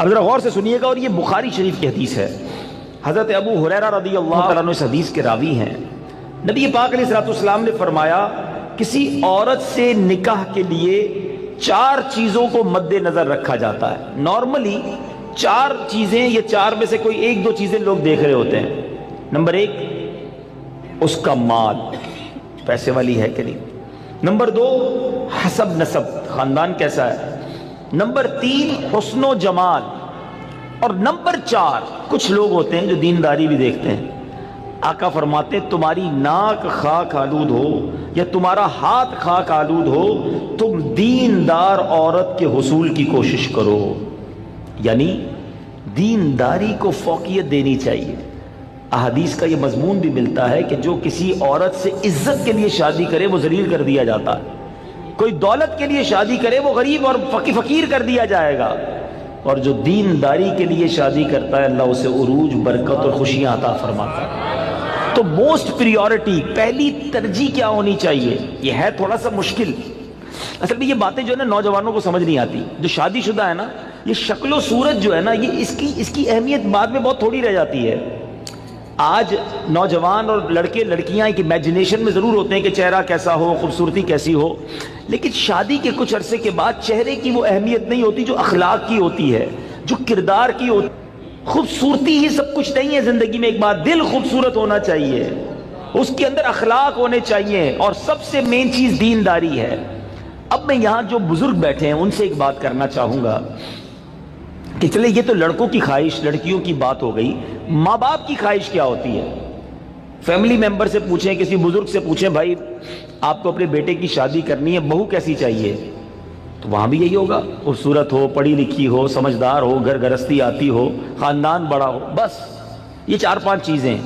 اب ذرا غور سے سنیے گا، اور یہ بخاری شریف کی حدیث ہے۔ حضرت ابو ہریرہ رضی اللہ تعالیٰ عنہ اس حدیث کے راوی ہیں۔ نبی پاک علیہ الصلوۃ والسلام نے فرمایا کسی عورت سے نکاح کے لیے 4 چیزوں کو مد نظر رکھا جاتا ہے۔ نارملی 4 چیزیں، یہ 4 میں سے کوئی 1-2 چیزیں لوگ دیکھ رہے ہوتے ہیں۔ نمبر 1 اس کا مال، پیسے والی ہے کہ نہیں۔ نمبر 2 حسب نسب، خاندان کیسا ہے۔ نمبر 3 حسن و جمال، اور نمبر 4 کچھ لوگ ہوتے ہیں جو دینداری بھی دیکھتے ہیں۔ آقا فرماتے ہیں تمہاری ناک خاک آلود ہو یا تمہارا ہاتھ خاک آلود ہو، تم دیندار عورت کے حصول کی کوشش کرو۔ یعنی دینداری کو فوقیت دینی چاہیے۔ احادیث کا یہ مضمون بھی ملتا ہے کہ جو کسی عورت سے عزت کے لیے شادی کرے وہ ذلیل کر دیا جاتا ہے، کوئی دولت کے لیے شادی کرے وہ غریب اور فقیر کر دیا جائے گا، اور جو دینداری کے لیے شادی کرتا ہے اللہ اسے عروج، برکت اور خوشیاں عطا فرماتا ہے۔ تو موسٹ پریورٹی، پہلی ترجیح کیا ہونی چاہیے؟ یہ ہے تھوڑا سا مشکل، اصل میں یہ باتیں جو ہے نا نوجوانوں کو سمجھ نہیں آتی۔ جو شادی شدہ ہے نا، یہ شکل و صورت جو ہے نا، یہ اس کی اہمیت بعد میں بہت تھوڑی رہ جاتی ہے۔ آج نوجوان اور لڑکے لڑکیاں ایک امیجنیشن میں ضرور ہوتے ہیں کہ چہرہ کیسا ہو، خوبصورتی کیسی ہو، لیکن شادی کے کچھ عرصے کے بعد چہرے کی وہ اہمیت نہیں ہوتی جو اخلاق کی ہوتی ہے، جو کردار کی ہوتی ہے۔ خوبصورتی ہی سب کچھ نہیں ہے زندگی میں، ایک بات دل خوبصورت ہونا چاہیے، اس کے اندر اخلاق ہونے چاہیے، اور سب سے مین چیز دینداری ہے۔ اب میں یہاں جو بزرگ بیٹھے ہیں ان سے ایک بات کرنا چاہوں گا کہ چلے یہ تو لڑکوں کی خواہش، لڑکیوں کی بات ہو گئی، ماں باپ کی خواہش کیا ہوتی ہے؟ فیملی ممبر سے پوچھیں، کسی بزرگ سے پوچھیں، بھائی آپ کو اپنے بیٹے کی شادی کرنی ہے، بہو کیسی چاہیے؟ تو وہاں بھی یہی ہوگا، خوبصورت ہو، پڑھی لکھی ہو، سمجھدار ہو، گھر گرستی آتی ہو، خاندان بڑا ہو، بس یہ 4-5 چیزیں۔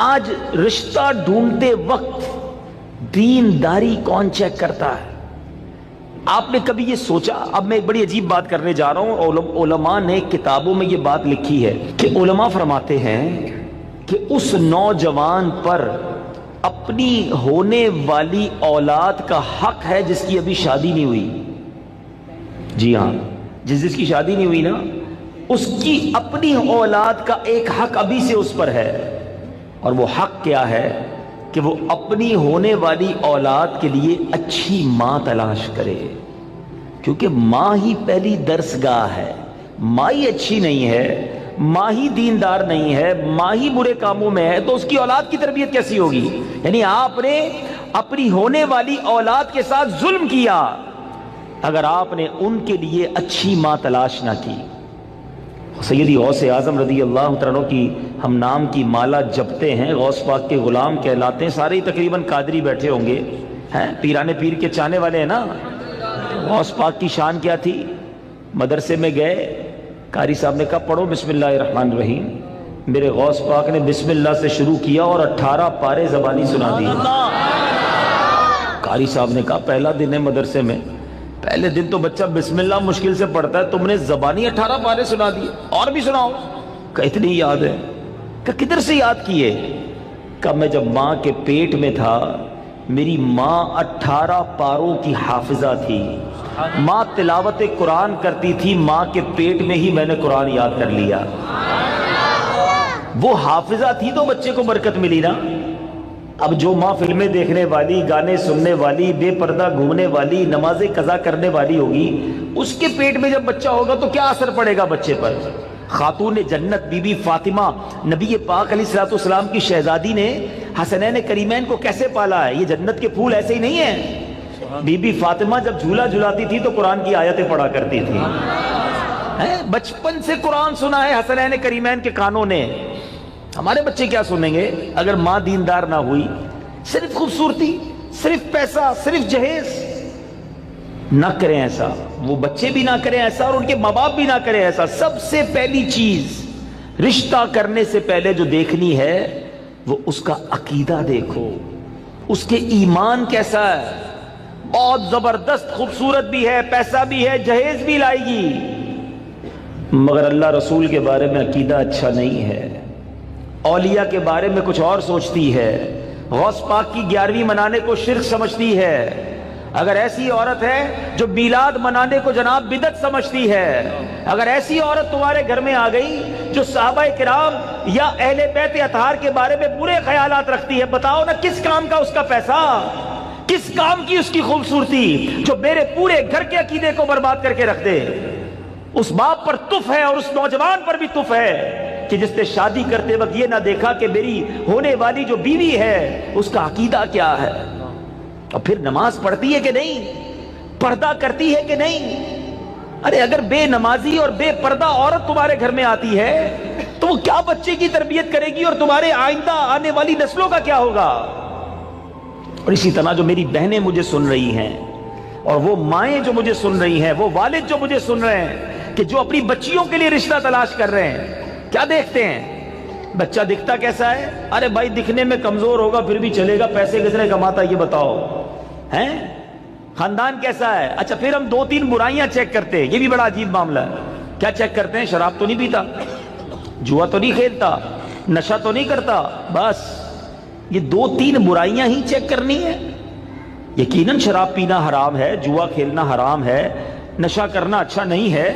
آج رشتہ ڈھونڈتے وقت دینداری کون چیک کرتا ہے؟ آپ نے کبھی یہ سوچا؟ اب میں ایک بڑی عجیب بات کرنے جا رہا ہوں، علماء نے کتابوں میں یہ بات لکھی ہے کہ علماء فرماتے ہیں کہ اس نوجوان پر اپنی ہونے والی اولاد کا حق ہے جس کی ابھی شادی نہیں ہوئی۔ جی ہاں، جس کی شادی نہیں ہوئی نا، اس کی اپنی اولاد کا ایک حق ابھی سے اس پر ہے، اور وہ حق کیا ہے کہ وہ اپنی ہونے والی اولاد کے لیے اچھی ماں تلاش کرے، کیونکہ ماں ہی پہلی درسگاہ ہے۔ ماں ہی اچھی نہیں ہے، ماں ہی دیندار نہیں ہے، ماں ہی برے کاموں میں ہے، تو اس کی اولاد کی تربیت کیسی ہوگی؟ یعنی آپ نے اپنی ہونے والی اولاد کے ساتھ ظلم کیا اگر آپ نے ان کے لیے اچھی ماں تلاش نہ کی۔ سیدی غوث اعظم رضی اللہ تعالیٰ عنہ کی ہم نام کی مالا جپتے ہیں، غوث پاک کے غلام کہلاتے ہیں، سارے تقریباً قادری بیٹھے ہوں گے، پیرانے پیر کے چاہنے والے ہیں نا۔ غوث پاک کی شان کیا تھی؟ مدرسے میں گئے، قاری صاحب نے کہا پڑھو بسم اللہ الرحمن الرحیم، میرے غوث پاک نے بسم اللہ سے شروع کیا اور 18 پارے زبانی سنا دی۔ قاری صاحب نے کہا پہلا دن ہے مدرسے میں، پہلے دن تو بچہ بسم اللہ مشکل سے پڑھتا ہے، تم نے زبانی 18 پارے سنا دیے، اور بھی سناؤ۔ کہ اتنی یاد ہے؟ کہ کدھر سے یاد کیے؟ کہ میں جب ماں کے پیٹ میں تھا میری ماں 18 پاروں کی حافظہ تھی، ماں تلاوت قرآن کرتی تھی، ماں کے پیٹ میں ہی میں نے قرآن یاد کر لیا۔ وہ حافظہ تھی تو بچے کو برکت ملی نا۔ اب جو ماں فلمیں دیکھنے والی، گانے سننے والی، بے پردہ گھومنے والی، نمازیں قضا کرنے والی ہوگی، اس کے پیٹ میں جب بچہ ہوگا تو کیا اثر پڑے گا بچے پر؟ خاتون جنت بی بی فاطمہ نبی پاک علیہ الصلوۃ والسلام کی شہزادی نے حسنین کریمین کو کیسے پالا ہے؟ یہ جنت کے پھول ایسے ہی نہیں ہیں۔ بی بی فاطمہ جب جھولا جھلاتی تھی تو قرآن کی آیتیں پڑھا کرتی تھی، بچپن سے قرآن سنا ہے حسنین کریمین کے کانوں نے۔ ہمارے بچے کیا سنیں گے اگر ماں دیندار نہ ہوئی؟ صرف خوبصورتی، صرف پیسہ، صرف جہیز۔ نہ کریں ایسا، وہ بچے بھی نہ کریں ایسا، اور ان کے ماں باپ بھی نہ کریں ایسا۔ سب سے پہلی چیز رشتہ کرنے سے پہلے جو دیکھنی ہے وہ اس کا عقیدہ دیکھو، اس کے ایمان کیسا ہے۔ بہت زبردست خوبصورت بھی ہے، پیسہ بھی ہے، جہیز بھی لائے گی، مگر اللہ رسول کے بارے میں عقیدہ اچھا نہیں ہے، اولیاء کے بارے میں کچھ اور سوچتی ہے، غوث پاک کی 11ویں منانے کو شرک سمجھتی ہے، اگر ایسی عورت ہے جو میلاد منانے کو جناب بدعت سمجھتی ہے، اگر ایسی عورت تمہارے گھر میں آ گئی جو صحابہ کرام یا اہل بیت اطہار کے بارے میں برے خیالات رکھتی ہے، بتاؤ نا کس کام کا اس کا پیسہ، کس کام کی اس کی خوبصورتی جو میرے پورے گھر کے عقیدے کو برباد کر کے رکھ دے۔ اس باپ پر تف ہے اور اس نوجوان پر بھی تف ہے کہ جس نے شادی کرتے وقت یہ نہ دیکھا کہ میری ہونے والی جو بیوی ہے اس کا عقیدہ کیا ہے، اور پھر نماز پڑھتی ہے کہ نہیں، پردہ کرتی ہے کہ نہیں۔ ارے اگر بے نمازی اور بے پردہ عورت تمہارے گھر میں آتی ہے تو وہ کیا بچے کی تربیت کرے گی، اور تمہارے آئندہ آنے والی نسلوں کا کیا ہوگا۔ اور اسی طرح جو میری بہنیں مجھے سن رہی ہیں، اور وہ مائیں جو مجھے سن رہی ہیں، وہ والد جو مجھے سن رہے ہیں کہ جو اپنی بچیوں کے لیے رشتہ تلاش کر رہے ہیں، کیا دیکھتے ہیں؟ بچہ دکھتا کیسا ہے؟ ارے بھائی دکھنے میں کمزور ہوگا پھر بھی چلے گا، پیسے کس نے کماتا یہ بتاؤ ہیں؟ خاندان کیسا ہے؟ اچھا پھر ہم 2-3 برائیاں چیک کرتے ہیں، یہ بھی بڑا عجیب معاملہ ہے۔ کیا چیک کرتے ہیں؟ شراب تو نہیں پیتا، جوا تو نہیں کھیلتا، نشہ تو نہیں کرتا، بس یہ 2-3 برائیاں ہی چیک کرنی ہے۔ یقیناً شراب پینا حرام ہے، جوا کھیلنا حرام ہے، نشہ کرنا اچھا نہیں ہے،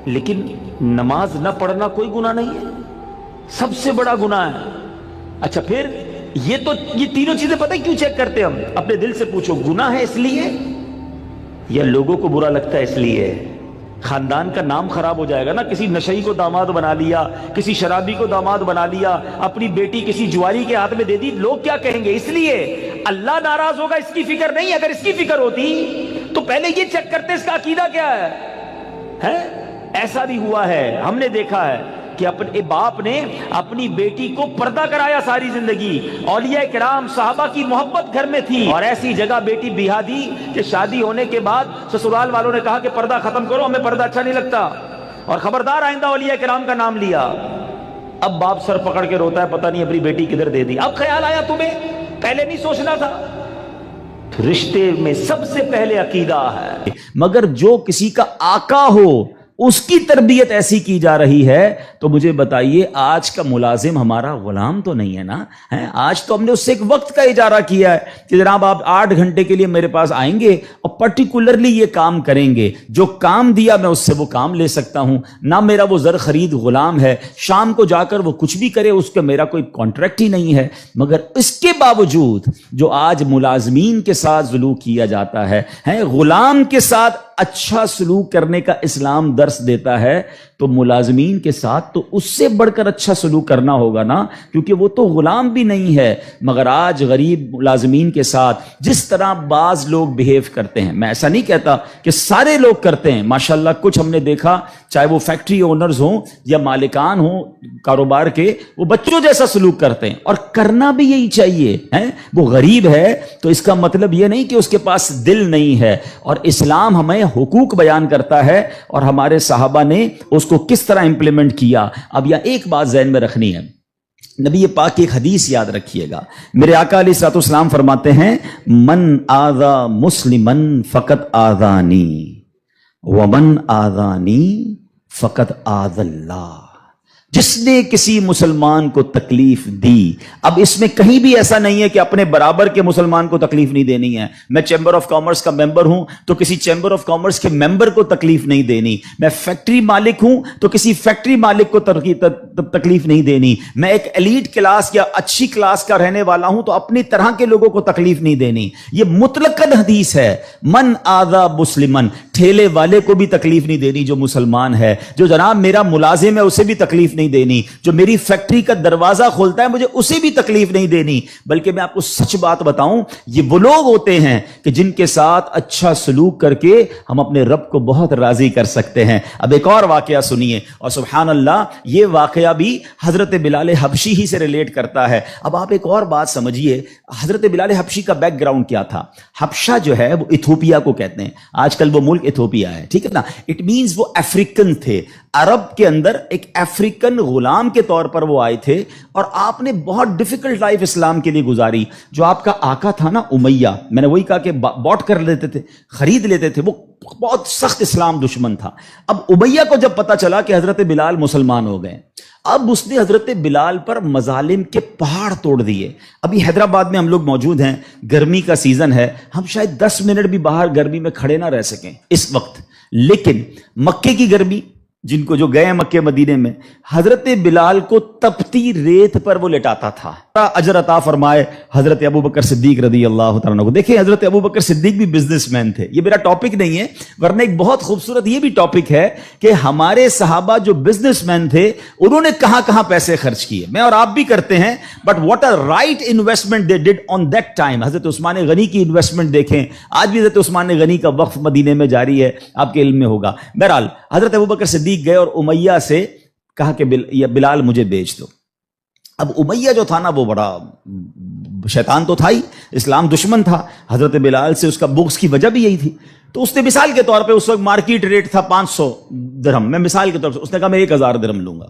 لیکن نماز نہ پڑھنا کوئی گناہ نہیں ہے، سب سے بڑا گناہ ہے۔ اچھا پھر یہ تینوں چیزیں پتہ کیوں چیک کرتے ہیں ہم؟ اپنے دل سے پوچھو، گناہ ہے اس لیے یا لوگوں کو برا لگتا ہے اس لیے؟ خاندان کا نام خراب ہو جائے گا نا، کسی نشئی کو داماد بنا لیا، کسی شرابی کو داماد بنا لیا، اپنی بیٹی کسی جواری کے ہاتھ میں دے دی، لوگ کیا کہیں گے؟ اس لیے اللہ ناراض ہوگا اس کی فکر نہیں۔ اگر اس کی فکر ہوتی تو پہلے یہ چیک کرتے اس کا عقیدہ کیا ہے۔ ایسا بھی ہوا ہے، ہم نے دیکھا ہے کہ اپنے باپ نے اپنی بیٹی کو پردہ کرایا ساری زندگی، اولیاء کرام صحابہ کی محبت گھر میں تھی، اور ایسی جگہ بیٹی بیاہ دی کہ شادی ہونے کے بعد سسرال والوں نے کہا کہ پردہ ختم کرو، ہمیں پردہ اچھا نہیں لگتا، اور خبردار آئندہ اولیاء کرام کا نام لیا۔ اب باپ سر پکڑ کے روتا ہے، پتہ نہیں اپنی بیٹی کدھر دے دی۔ اب خیال آیا تمہیں، پہلے نہیں سوچنا تھا؟ رشتے میں سب سے پہلے عقیدہ ہے، مگر جو کسی کا آقا ہو اس کی تربیت ایسی کی جا رہی ہے تو مجھے بتائیے آج کا ملازم ہمارا غلام تو نہیں ہے نا؟ آج تو ہم نے اس سے ایک وقت کا اجارہ کیا ہے کہ جناب آپ 8 گھنٹے کے لیے میرے پاس آئیں گے اور پرٹیکولرلی یہ کام کریں گے، جو کام دیا میں اس سے وہ کام لے سکتا ہوں، نہ میرا وہ زر خرید غلام ہے، شام کو جا کر وہ کچھ بھی کرے اس کا میرا کوئی کانٹریکٹ ہی نہیں ہے۔ مگر اس کے باوجود جو آج ملازمین کے ساتھ سلوک کیا جاتا ہے، غلام کے ساتھ اچھا سلوک کرنے کا اسلام درس دیتا ہے، تو ملازمین کے ساتھ تو اس سے بڑھ کر اچھا سلوک کرنا ہوگا نا، کیونکہ وہ تو غلام بھی نہیں ہے۔ مگر آج غریب ملازمین کے ساتھ جس طرح بعض لوگ بیہیو کرتے ہیں، میں ایسا نہیں کہتا کہ سارے لوگ کرتے ہیں، ماشاءاللہ کچھ ہم نے دیکھا، چاہے وہ فیکٹری اونرز ہوں یا مالکان ہوں کاروبار کے، وہ بچوں جیسا سلوک کرتے ہیں، اور کرنا بھی یہی چاہیے۔ وہ غریب ہے تو اس کا مطلب یہ نہیں کہ اس کے پاس دل نہیں ہے، اور اسلام ہمیں حقوق بیان کرتا ہے اور ہمارے صحابہ نے اس کو کس طرح امپلیمنٹ کیا۔ اب یہاں ایک بات ذہن میں رکھنی ہے، نبی پاک کی ایک حدیث یاد رکھیے گا، میرے آقا علیہ الصلوۃ والسلام فرماتے ہیں من آذا مسلمن فقط آذانی ومن آذانی فقط آذ اللہ، جس نے کسی مسلمان کو تکلیف دی۔ اب اس میں کہیں بھی ایسا نہیں ہے کہ اپنے برابر کے مسلمان کو تکلیف نہیں دینی ہے۔ میں چیمبر آف کامرس کا ممبر ہوں تو کسی چیمبر آف کامرس کے ممبر کو تکلیف نہیں دینی، میں فیکٹری مالک ہوں تو کسی فیکٹری مالک کو تکلیف نہیں دینی، میں ایک ایلیٹ کلاس یا اچھی کلاس کا رہنے والا ہوں تو اپنی طرح کے لوگوں کو تکلیف نہیں دینی۔ یہ مطلقاً حدیث ہے، من آذا مسلمن، ٹھیلے والے کو بھی تکلیف نہیں دینی جو مسلمان ہے، جو جناب میرا ملازم ہے اسے بھی تکلیف نہیں دینی، جو میری فیکٹری کا دروازہ کھولتا ہے مجھے اسے بھی تکلیف نہیں دینی۔ بلکہ میں آپ کو سچ بات بتاؤں، یہ وہ لوگ ہوتے ہیں کہ جن کے ساتھ اچھا سلوک کر کے ہم اپنے رب کو بہت راضی کر سکتے ہیں۔ اب ایک اور واقعہ سنیے، اور سبحان اللہ یہ واقعہ بھی حضرت بلال حبشی ہی سے ریلیٹ کرتا ہے۔ اب آپ ایک اور بات سمجھیے، حضرت بلال حبشی کا بیک گراؤنڈ کیا تھا؟ حبشہ جو ہے وہ ایتھوپیا کو کہتے ہیں، آج کل وہ ملک ایتھوپیا ہے، ٹھیک ہے نا؟ اٹ مینز وہ افریقن تھے، عرب کے اندر ایک افریقن غلام کے طور پر وہ آئے تھے، اور آپ نے بہت ڈیفیکلٹ لائف اسلام کے لیے گزاری۔ جو آپ کا آقا تھا نا امیہ، میں نے وہی کہا کہ باٹ کر لیتے تھے، خرید لیتے تھے، وہ بہت سخت اسلام دشمن تھا۔ اب امیہ کو جب پتا چلا کہ حضرت بلال مسلمان ہو گئے، اب اس نے حضرت بلال پر مظالم کے پہاڑ توڑ دیے. ابھی حیدرآباد میں ہم لوگ موجود ہیں, گرمی کا سیزن ہے, ہم شاید 10 منٹ بھی باہر گرمی میں کھڑے نہ رہ سکیں اس وقت, لیکن مکے کی گرمی, جن کو جو گئے مکے مدینے میں, حضرت بلال کو تپتی ریت پر وہ لٹاتا تھا. اجر عطا فرمائے حضرت ابو بکر صدیق رضی اللہ تعالیٰ عنہ کو. دیکھیں حضرت ابو بکر صدیق بھی بزنس مین تھے, یہ میرا ٹاپک نہیں ہے, ورنہ ایک بہت خوبصورت یہ بھی ٹاپک ہے کہ ہمارے صحابہ جو بزنس مین تھے انہوں نے کہاں کہاں پیسے خرچ کیے. میں اور آپ بھی کرتے ہیں, but what a right investment they did on that time. حضرت عثمان غنی کی انویسٹمنٹ دیکھیں, آج بھی حضرت عثمان غنی کا وقف مدینے میں جاری ہے, آپ کے علم میں ہوگا. بہرحال حضرت ابو بکر صدیق گئے اور امیہ سے کہا کہ بلال مجھے بیچ دو. اب امیہ جو تھا نا وہ بڑا شیطان تو تھا ہی, اسلام دشمن تھا. حضرت بلال سے اس کا بغض کی وجہ بھی یہی تھی. تو اس نے مثال کے طور پہ, اس وقت مارکیٹ ریٹ تھا 500 درہم, میں مثال کے طور پہ اس نے کہا میں 1000 درہم لوں گا.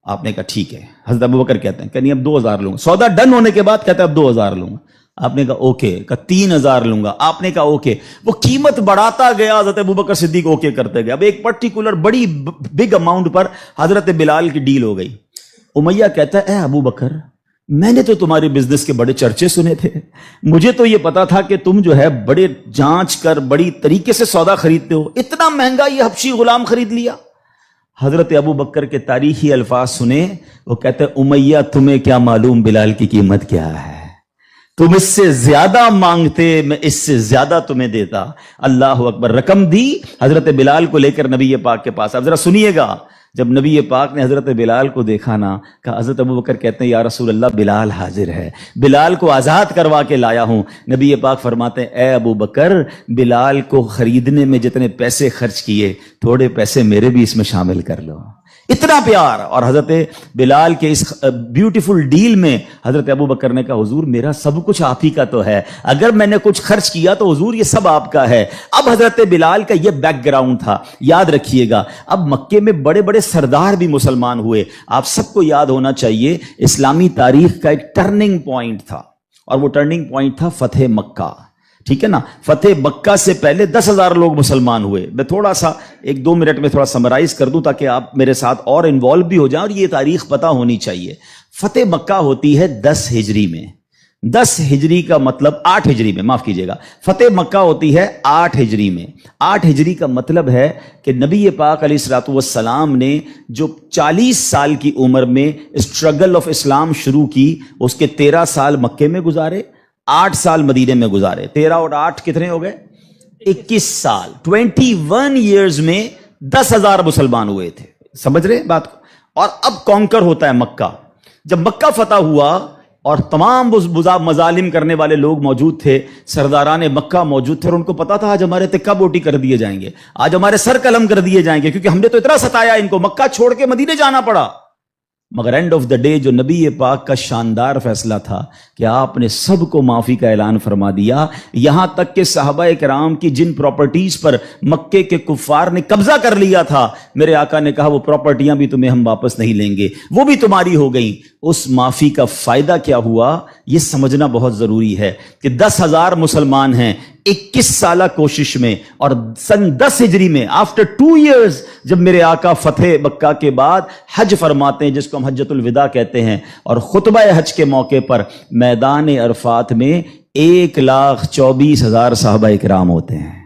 آپ نے کہا ٹھیک ہے. حضرت ابو بکر کہتے ہیں کہ نہیں اب 2000 لوں گا. سودا ڈن ہونے کے بعد کہتا ہے اب 2000 لوں گا. آپ نے کہا اوکے. کہا 3000 لوں گا. آپ نے کہا اوکے. وہ قیمت بڑھاتا گیا, حضرت ابو بکر صدیق اوکے کرتے گئے. اب ایک پرٹیکولر بڑی بگ اماؤنٹ پر حضرت بلال کی ڈیل ہو گئی. امیہ کہتا ہے اے ابو بکر, میں نے تو تمہارے بزنس کے بڑے چرچے سنے تھے, مجھے تو یہ پتا تھا کہ تم جو ہے بڑے جانچ کر بڑی طریقے سے سودا خریدتے ہو, اتنا مہنگا یہ حبشی غلام خرید لیا. حضرت ابو بکر کے تاریخی الفاظ سنے, وہ کہتے ہیں امیہ تمہیں کیا معلوم بلال کی قیمت کیا ہے, تم اس سے زیادہ مانگتے میں اس سے زیادہ تمہیں دیتا. اللہ اکبر. رقم دی حضرت بلال کو لے کر نبی پاک کے پاس. اب ذرا سنیے گا, جب نبی پاک نے حضرت بلال کو دیکھا نا, کہا حضرت ابو بکر کہتے ہیں یا رسول اللہ بلال حاضر ہے, بلال کو آزاد کروا کے لایا ہوں. نبی پاک فرماتے ہیں اے ابو بکر, بلال کو خریدنے میں جتنے پیسے خرچ کیے تھوڑے پیسے میرے بھی اس میں شامل کر لو. اتنا پیار. اور حضرت بلال کے اس بیوٹیفل ڈیل میں حضرت ابو بکر نے کہا حضور میرا سب کچھ آپ ہی کا تو ہے, اگر میں نے کچھ خرچ کیا تو حضور یہ سب آپ کا ہے. اب حضرت بلال کا یہ بیک گراؤنڈ تھا, یاد رکھیے گا. اب مکے میں بڑے بڑے سردار بھی مسلمان ہوئے. آپ سب کو یاد ہونا چاہیے اسلامی تاریخ کا ایک ٹرننگ پوائنٹ تھا, اور وہ ٹرننگ پوائنٹ تھا فتح مکہ. ٹھیک ہے نا, فتح مکہ سے پہلے 10,000 لوگ مسلمان ہوئے. میں تھوڑا سا 1-2 منٹ میں تھوڑا سمرائز کر دوں تاکہ آپ میرے ساتھ اور انوالو بھی ہو جائیں, اور یہ تاریخ پتہ ہونی چاہیے. فتح مکہ ہوتی ہے 10 ہجری میں. 10 ہجری کا مطلب 8 ہجری میں, معاف کیجیے گا, فتح مکہ ہوتی ہے 8 ہجری میں. 8 ہجری کا مطلب ہے کہ نبی پاک علیہ الصلوۃ والسلام نے جو 40 سال کی عمر میں اسٹرگل آف اسلام شروع کی, اس کے 13 سال مکے میں گزارے, 8 سال مدینے میں گزارے. 13 اور 8 کتنے ہو گئے؟ 21 سال. 21 ایئرز میں 10,000 مسلمان ہوئے تھے. سمجھ رہے ہیں بات کو؟ اور اب کانکر ہوتا ہے مکہ. جب مکہ فتح ہوا اور تمام مظالم کرنے والے لوگ موجود تھے, سرداران مکہ موجود تھے, اور ان کو پتا تھا آج ہمارے تکہ بوٹی کر دیے جائیں گے, آج ہمارے سر قلم کر دیے جائیں گے, کیونکہ ہم نے تو اتنا ستایا ان کو, مکہ چھوڑ کے مدینے جانا پڑا. مگر اینڈ آف دا ڈے جو نبی پاک کا شاندار فیصلہ تھا کہ آپ نے سب کو معافی کا اعلان فرما دیا, یہاں تک کہ صحابہ کرام کی جن پراپرٹیز پر مکے کے کفار نے قبضہ کر لیا تھا, میرے آقا نے کہا وہ پراپرٹیاں بھی تمہیں ہم واپس نہیں لیں گے, وہ بھی تمہاری ہو گئیں. اس معافی کا فائدہ کیا ہوا یہ سمجھنا بہت ضروری ہے کہ 10,000 مسلمان ہیں 21 سالہ کوشش میں, اور سن 10 ہجری میں آفٹر 2 ایئرز جب میرے آقا فتح مکہ کے بعد حج فرماتے ہیں, جس کو ہم حجۃ الوداع کہتے ہیں, اور خطبہ حج کے موقع پر میدان عرفات میں 1,24,000 صحابہ اکرام ہوتے ہیں.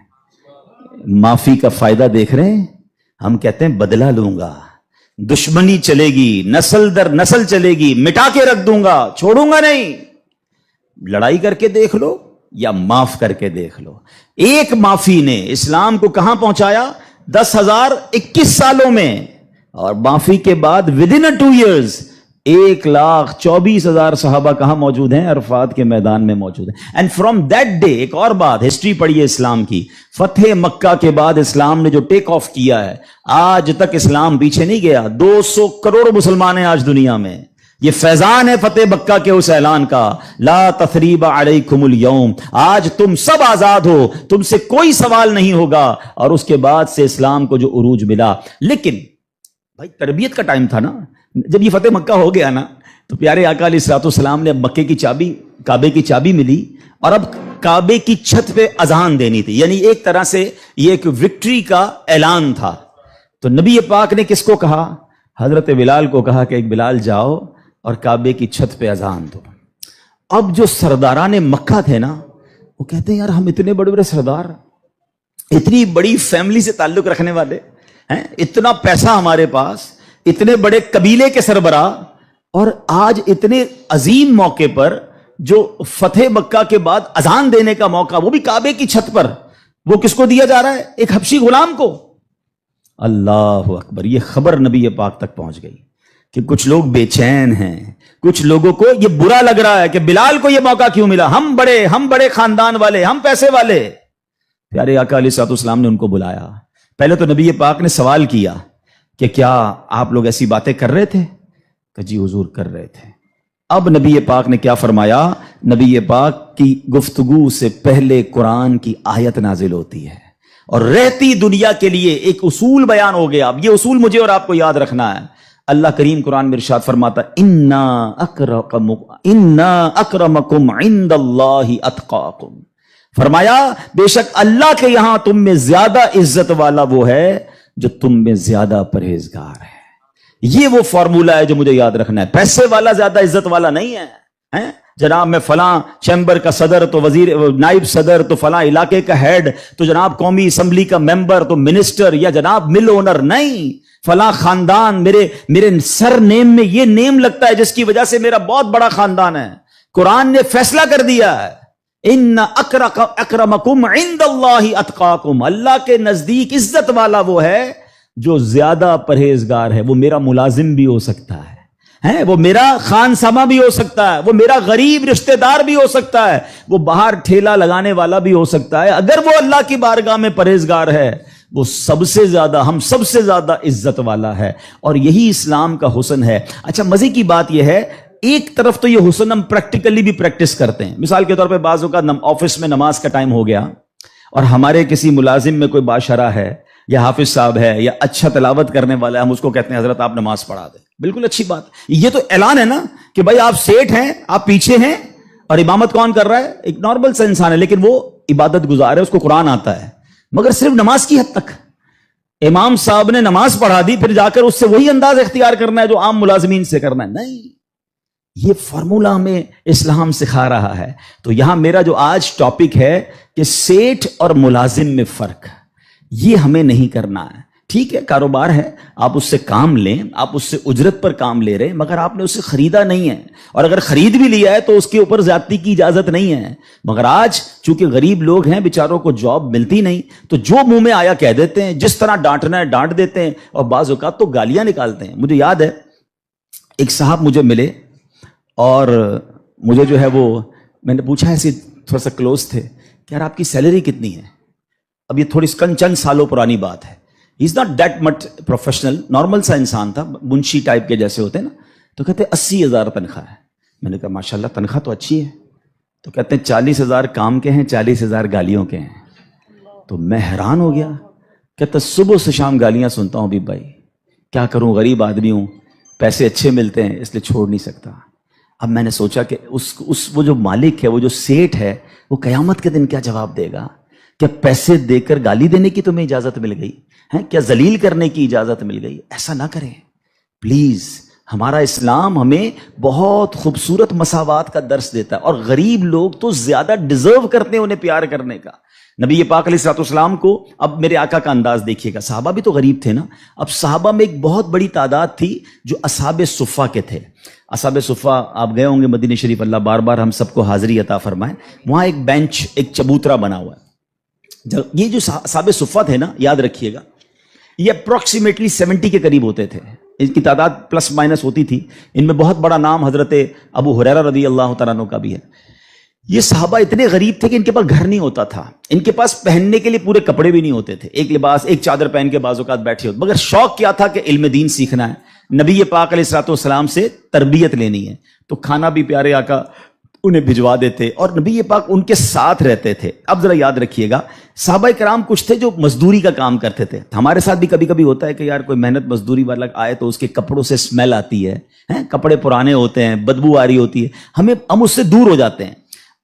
معافی کا فائدہ دیکھ رہے ہیں؟ ہم کہتے ہیں بدلہ لوں گا, دشمنی چلے گی, نسل در نسل چلے گی, مٹا کے رکھ دوں گا, چھوڑوں گا نہیں. لڑائی کر کے دیکھ لو یا معاف کر کے دیکھ لو. ایک معافی نے اسلام کو کہاں پہنچایا؟ 10,021 سالوں میں, اور معافی کے بعد ودن 2 ایئرز 1,24,000 صحابہ کہاں موجود ہیں؟ عرفات کے میدان میں موجود ہیں. اینڈ فرام دیٹ ڈے, ایک اور بات, ہسٹری پڑھیے اسلام کی, فتح مکہ کے بعد اسلام نے جو ٹیک آف کیا ہے, آج تک اسلام پیچھے نہیں گیا. 200 کروڑ مسلمان ہیں آج دنیا میں. یہ فیضان ہے فتح مکہ کے اس اعلان کا, لا تثریب علیکم اليوم, آج تم سب آزاد ہو, تم سے کوئی سوال نہیں ہوگا. اور اس کے بعد سے اسلام کو جو عروج ملا. لیکن بھائی تربیت کا ٹائم تھا نا, جب یہ فتح مکہ ہو گیا نا, تو پیارے آقا علیہ الصلوۃ والسلام نے اب مکے کی چابی, کعبے کی چابی ملی, اور اب کعبے کی چھت پہ اذان دینی تھی. یعنی ایک طرح سے یہ ایک وکٹری کا اعلان تھا. تو نبی پاک نے کس کو کہا؟ حضرت بلال کو کہا کہ ایک بلال جاؤ اور کعبے کی چھت پہ اذان دو۔ اب جو سرداران مکہ تھے نا، وہ کہتے ہیں یار ہم اتنے بڑے بڑے سردار، اتنی بڑی فیملی سے تعلق رکھنے والے ہیں، اتنا پیسہ ہمارے پاس، اتنے بڑے قبیلے کے سربراہ، اور آج اتنے عظیم موقع پر جو فتح مکہ کے بعد اذان دینے کا موقع، وہ بھی کعبے کی چھت پر، وہ کس کو دیا جا رہا ہے؟ ایک حبشی غلام کو۔ اللہ اکبر! یہ خبر نبی پاک تک پہنچ گئی کہ کچھ لوگ بے چین ہیں، کچھ لوگوں کو یہ برا لگ رہا ہے کہ بلال کو یہ موقع کیوں ملا، ہم بڑے خاندان والے، ہم پیسے والے۔ پیارے آقا علیہ الصلوۃ والسلام نے ان کو بلایا۔ پہلے تو نبی پاک نے سوال کیا کہ کیا آپ لوگ ایسی باتیں کر رہے تھے؟ کہ جی حضور کر رہے تھے۔ اب نبی پاک نے کیا فرمایا؟ نبی پاک کی گفتگو سے پہلے قرآن کی آیت نازل ہوتی ہے، اور رہتی دنیا کے لیے ایک اصول بیان ہو گیا۔ اب یہ اصول مجھے اور آپ کو یاد رکھنا ہے۔ اللہ کریم قرآن میں ارشاد فرماتا انا اکرمکم عند اللہ اتقاکم، فرمایا بے شک اللہ کے یہاں تم میں زیادہ عزت والا وہ ہے جو تم میں زیادہ پرہیزگار ہے۔ یہ وہ فارمولہ ہے جو مجھے یاد رکھنا ہے۔ پیسے والا زیادہ عزت والا نہیں ہے، جناب میں فلاں چیمبر کا صدر تو وزیر نائب صدر تو فلاں علاقے کا ہیڈ تو جناب قومی اسمبلی کا ممبر تو منسٹر یا جناب مل اونر، نہیں، فلاں خاندان میرے سر نیم میں یہ نیم لگتا ہے جس کی وجہ سے میرا بہت بڑا خاندان ہے۔ قرآن نے فیصلہ کر دیا ہے ان اکرمکم عند اللہ اتقاکم، اللہ کے نزدیک عزت والا وہ ہے جو زیادہ پرہیزگار ہے۔ وہ میرا ملازم بھی ہو سکتا ہے، وہ میرا خان سما بھی ہو سکتا ہے، وہ میرا غریب رشتہ دار بھی ہو سکتا ہے، وہ باہر ٹھیلا لگانے والا بھی ہو سکتا ہے، اگر وہ اللہ کی بارگاہ میں پرہیزگار ہے وہ سب سے زیادہ، ہم سب سے زیادہ عزت والا ہے۔ اور یہی اسلام کا حسن ہے۔ اچھا مزے کی بات یہ ہے، ایک طرف تو یہ حسن ہم پریکٹیکلی بھی پریکٹس کرتے ہیں۔ مثال کے طور پہ بعض اوقات آفس میں نماز کا ٹائم ہو گیا اور ہمارے کسی ملازم میں کوئی باشرہ ہے یا حافظ صاحب ہے یا اچھا تلاوت کرنے والا ہے، ہم اس کو کہتے ہیں حضرت آپ نماز پڑھا دیں۔ بالکل اچھی بات، یہ تو اعلان ہے نا کہ بھائی آپ سیٹ ہیں، آپ پیچھے ہیں، اور امامت کون کر رہا ہے؟ ایک نارمل سا انسان ہے، لیکن وہ عبادت گزار ہے، اس کو قرآن آتا ہے، مگر صرف نماز کی حد تک۔ امام صاحب نے نماز پڑھا دی، پھر جا کر اس سے وہی انداز اختیار کرنا ہے جو عام ملازمین سے کرنا ہے؟ نہیں، یہ فارمولہ ہمیں اسلام سکھا رہا ہے۔ تو یہاں میرا جو آج ٹاپک ہے کہ سیٹ اور ملازم میں فرق، یہ ہمیں نہیں کرنا ہے۔ ٹھیک ہے، کاروبار ہے، آپ اس سے کام لیں، آپ اس سے اجرت پر کام لے رہے ہیں، مگر آپ نے اسے خریدا نہیں ہے، اور اگر خرید بھی لیا ہے تو اس کے اوپر زیادتی کی اجازت نہیں ہے۔ مگر آج چونکہ غریب لوگ ہیں، بیچاروں کو جاب ملتی نہیں، تو جو منہ میں آیا کہہ دیتے ہیں، جس طرح ڈانٹنا ہے ڈانٹ دیتے ہیں، اور بعض اوقات تو گالیاں نکالتے ہیں۔ مجھے یاد ہے ایک صاحب مجھے ملے اور مجھے جو ہے وہ میں نے پوچھا، ایسے تھوڑا سا کلوز تھے کہ یار آپ کی سیلری کتنی ہے؟ اب یہ تھوڑی چند سالوں پرانی بات ہے۔ He is not that much professional, normal سا انسان تھا، منشی ٹائپ کے جیسے ہوتے ہیں نا۔ تو کہتے 80,000 تنخواہ ہے۔ میں نے کہا ماشاءاللہ تنخواہ تو اچھی ہے۔ تو کہتے ہیں 40,000 کام کے ہیں، 40,000 گالیوں کے ہیں۔ تو میں حیران ہو گیا، کہتا صبح سے شام گالیاں سنتا ہوں بھی بھائی، کیا کروں، غریب آدمی ہوں، پیسے اچھے ملتے ہیں اس لیے چھوڑ نہیں سکتا۔ اب میں نے سوچا کہ وہ جو مالک ہے، وہ جو سیٹ ہے، وہ قیامت کے دن کیا جواب دے گا؟ کیا پیسے دے کر گالی دینے کی تمہیں اجازت مل گئی ہے؟ کیا ذلیل کرنے کی اجازت مل گئی؟ ایسا نہ کریں پلیز۔ ہمارا اسلام ہمیں بہت خوبصورت مساوات کا درس دیتا ہے، اور غریب لوگ تو زیادہ ڈیزرو کرتے ہیں انہیں پیار کرنے کا۔ نبی پاک علیہ الصلوۃ والسلام کو، اب میرے آقا کا انداز دیکھیے گا، صحابہ بھی تو غریب تھے نا۔ اب صحابہ میں ایک بہت بڑی تعداد تھی جو اصحاب صفہ کے تھے۔ اصحاب صفہ آپ گئے ہوں گے مدینہ شریف، اللہ بار بار ہم سب کو حاضری عطا فرمائے۔ وہاں ایک بینچ، ایک چبوترا بنا ہوا ہے۔ یہ جو اصحاب صفہ تھے نا، یاد رکھیے گا، یہ اپروکسیمیٹلی 70 کے قریب ہوتے تھے، ان کی تعداد پلس مائنس ہوتی تھی۔ ان میں بہت بڑا نام حضرت ابو ہریرہ رضی اللہ تعالیٰ عنہ کا بھی ہے۔ یہ صحابہ اتنے غریب تھے کہ ان کے پاس گھر نہیں ہوتا تھا، ان کے پاس پہننے کے لیے پورے کپڑے بھی نہیں ہوتے تھے، ایک لباس، ایک چادر پہن کے بعض اوقات بیٹھے ہوتے، مگر شوق کیا تھا کہ علم دین سیکھنا ہے، نبی پاک علیہ الصلوۃ والسلام سے تربیت لینی ہے۔ تو کھانا بھی پیارے آقا انہیں بھجوا دیتے، اور نبی پاک ان کے ساتھ رہتے تھے۔ اب ذرا یاد رکھیے گا، صحابہ کرام کچھ تھے جو مزدوری کا کام کرتے تھے۔ ہمارے ساتھ بھی کبھی کبھی ہوتا ہے کہ یار کوئی محنت مزدوری والا آئے تو اس کے کپڑوں سے اسمیل آتی ہے، کپڑے پرانے ہوتے ہیں، بدبو آ رہی ہوتی ہے، ہم اس سے دور ہو جاتے ہیں۔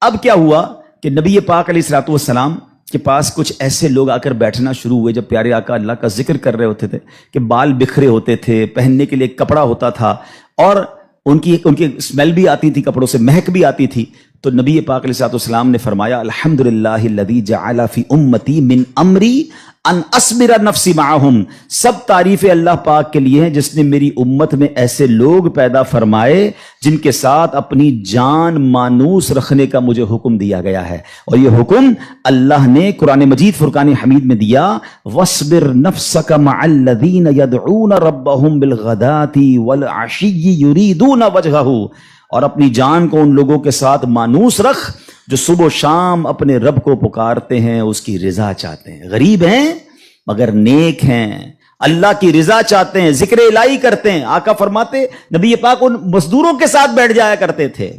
اب کیا ہوا کہ نبی پاک علیہ الصلوۃ والسلام کے پاس کچھ ایسے لوگ آ کر بیٹھنا شروع ہوئے جب پیارے آقا اللہ کا ذکر کر رہے ہوتے تھے کہ بال بکھرے ہوتے تھے، پہننے کے لیے کپڑا ہوتا تھا اور ان کی اسمیل بھی آتی تھی، کپڑوں سے مہک بھی آتی تھی. تو نبی پاک علیہ الصلوۃ والسلام نے فرمایا الحمدللہ الذی جعل فی امتی من امری ان اصبر نفسی معہم، سب تعریف اللہ پاک کے لیے ہیں جس نے میری امت میں ایسے لوگ پیدا فرمائے جن کے ساتھ اپنی جان مانوس رکھنے کا مجھے حکم دیا گیا ہے. اور یہ حکم اللہ نے قرآن مجید فرقان حمید میں دیا، وَاصْبِرْ نَفْسَكَ مَعَ الَّذِينَ يَدْعُونَ رَبَّهُمْ بِالْغَدَاةِ وَالْعَشِيِّ يُرِيدُونَ وَجْهَهُ، اور اپنی جان کو ان لوگوں کے ساتھ مانوس رکھ جو صبح و شام اپنے رب کو پکارتے ہیں، اس کی رضا چاہتے ہیں، غریب ہیں مگر نیک ہیں، اللہ کی رضا چاہتے ہیں، ذکر الہی کرتے ہیں. آقا فرماتے نبی پاک ان مزدوروں کے ساتھ بیٹھ جایا کرتے تھے.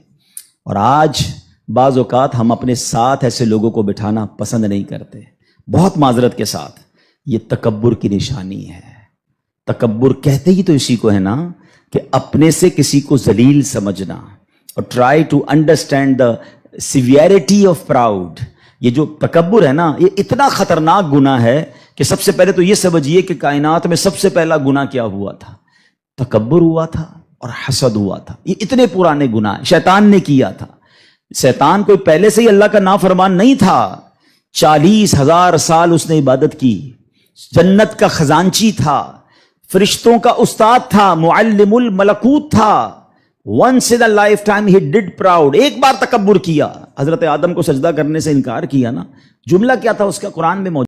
اور آج بعض اوقات ہم اپنے ساتھ ایسے لوگوں کو بٹھانا پسند نہیں کرتے، بہت معذرت کے ساتھ. یہ تکبر کی نشانی ہے. تکبر کہتے ہی تو اسی کو ہے نا کہ اپنے سے کسی کو ذلیل سمجھنا. اور try to understand the severity of pride. یہ جو تکبر ہے نا، یہ اتنا خطرناک گناہ ہے کہ سب سے پہلے تو یہ سمجھیے کہ کائنات میں سب سے پہلا گناہ کیا ہوا تھا؟ تکبر ہوا تھا اور حسد ہوا تھا. یہ اتنے پرانے گناہ شیطان نے کیا تھا. شیطان کوئی پہلے سے ہی اللہ کا نافرمان نہیں تھا. 40,000 سال اس نے عبادت کی، جنت کا خزانچی تھا، فرشتوں کا استاد تھا، معلم الملکوت تھا. once in a lifetime he did proud. ایک بار تکبر کیا، حضرت آدم کو سجدہ کرنے سے انکار کیا نا. جملہ کیا تھا اس کا؟ قرآن میں موجود